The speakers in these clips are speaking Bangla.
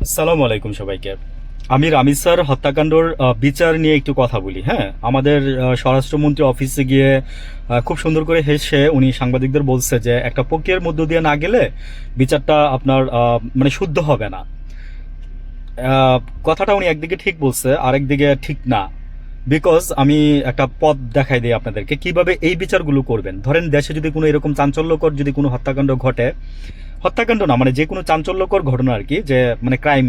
আসসালামু আলাইকুম সবাইকে। আমি রামিজ স্যার হত্যাকাণ্ডর বিচার নিয়ে একটু কথা বলি। হ্যাঁ, আমাদের স্বরাষ্ট্রমন্ত্রী অফিসে গিয়ে খুব সুন্দর করে হেসে উনি সাংবাদিকদের বলছে যে একটা প্রক্রিয়ার মধ্য দিয়ে না গেলে বিচারটা আপনার মানে শুদ্ধ হবে না। আহ, কথাটা উনি একদিকে ঠিক বলছে, আরেকদিকে ঠিক না। বিকজ আমি একটা পথ দেখাই দিই আপনাদেরকে কিভাবে এই বিচারগুলো করবেন। ধরেন দেশে যদি কোনো এরকম চাঞ্চল্যকর যদি কোনো হত্যাকাণ্ড ঘটে, হত্যাকাণ্ড না মানে যে কোনো চাঞ্চল্যকর ঘটনা আর কি, যে মানে ক্রাইম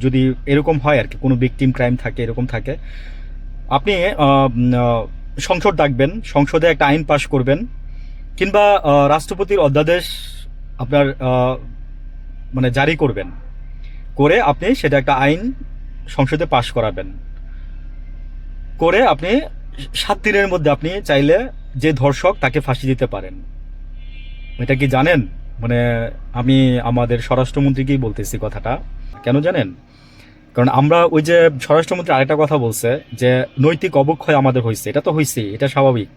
যদি এরকম হয় আর কি, কোনো ভিকটিম ক্রাইম থাকে, এরকম থাকে, আপনি সংসদ ডাকবেন, সংসদে একটা আইন পাশ করবেন, কিংবা রাষ্ট্রপতির অধ্যাদেশ আপনার মানে জারি করবেন, করে আপনি সেটা একটা আইন সংসদে পাশ করাবেন, করে আপনি 7 দিনের মধ্যে আপনি চাইলে যে ধর্ষক তাকে ফাঁসি দিতে পারেন। এটা কি জানেন? মানে আমি আমাদের স্বরাষ্ট্রমন্ত্রীকেই বলতেছি কথাটা। কেন জানেন? কারণ আমরা ওই যে স্বরাষ্ট্রমন্ত্রী আরেকটা কথা বলছে যে নৈতিক অবক্ষয় আমাদের হয়েছে, এটা তো হয়েছে, এটা স্বাভাবিক।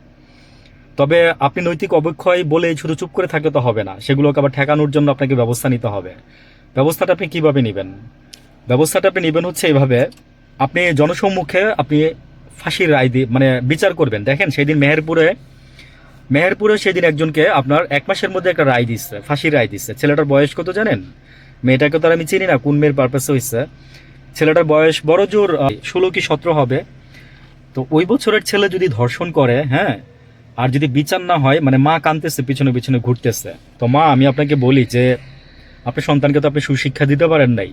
তবে আপনি নৈতিক অবক্ষয় বলে শুধু চুপ করে থাকলে তো হবে না, সেগুলোকে আবার ঠেকানোর জন্য আপনাকে ব্যবস্থা নিতে হবে। ব্যবস্থাটা আপনি কিভাবে নেবেন? ব্যবস্থাটা আপনি নেবেন হচ্ছে এইভাবে, আপনি জনসম্মুখে আপনি ফাঁসির রায় দিয়ে মানে বিচার করবেন। দেখেন সেদিন মেহেরপুরে মেহেরপুরে সেদিন একজনকে আপনার 1 মাসের মধ্যে একটা রায় দিচ্ছে, ফাঁসির রায় দিচ্ছে। ছেলেটার বয়স কত জানেন? মেয়েটাকে তো আর আমি চিনি না কোন মেয়ের পারপাসে হয়েছে। ছেলেটার বয়স বড় জোর 16 কি 17 হবে। তো ওই বছরের ছেলে যদি ধর্ষণ করে, হ্যাঁ, আর যদি বিচার না হয়, মানে মা কাঁদতেছে, পিছনে পিছনে ঘুরতেছে, তো মা আমি আপনাকে বলি যে আপনার সন্তানকে তো আপনি সুশিক্ষা দিতে পারেন নাই।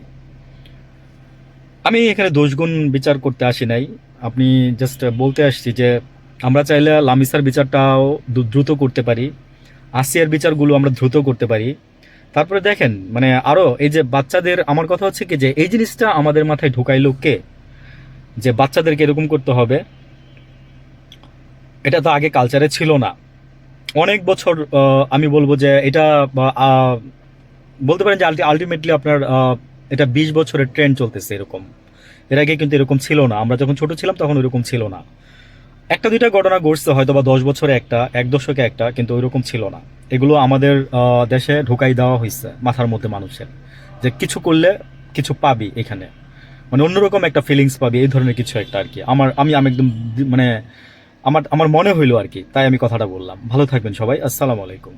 আমি এখানে দোষগুণ বিচার করতে আসি নাই, আপনি জাস্ট বলতে আসছি যে আমরা চাইলে লামিসার বিচারটাও দ্রুত করতে পারি, আসিয়ার বিচারগুলো আমরা দ্রুত করতে পারি। তারপরে দেখেন মানে আরো এই যে বাচ্চাদের, আমার কথা হচ্ছে কি যে এই জিনিসটা আমাদের মাথায় ঢুকাইলো কে, যে বাচ্চাদেরকে এরকম করতে হবে। এটা তো আগে কালচারে ছিল না। অনেক বছর আমি বলবো যে এটা বলতে পারেন যে আলটিমেটলি আপনার এটা 20 বছরের ট্রেন্ড চলতেছে এরকম। এর আগে কিন্তু এরকম ছিল না, আমরা যখন ছোট ছিলাম তখন এরকম ছিল না। একটা দুইটা ঘটনা ঘটছে হয়তো বা 10 বছরে একটা, এক দশকে একটা, কিন্তু ওইরকম ছিল না। এগুলো আমাদের দেশে ঢুকাই দেওয়া হয়েছে মাথার মধ্যে মানুষের, যে কিছু করলে কিছু পাবি এখানে, মানে অন্যরকম একটা ফিলিংস পাবি, এই ধরনের কিছু একটা আর কি। আমি একদম মানে আমার আমার মনে হইলো আর কি, তাই আমি কথাটা বললাম। ভালো থাকবেন সবাই, আসসালামু আলাইকুম।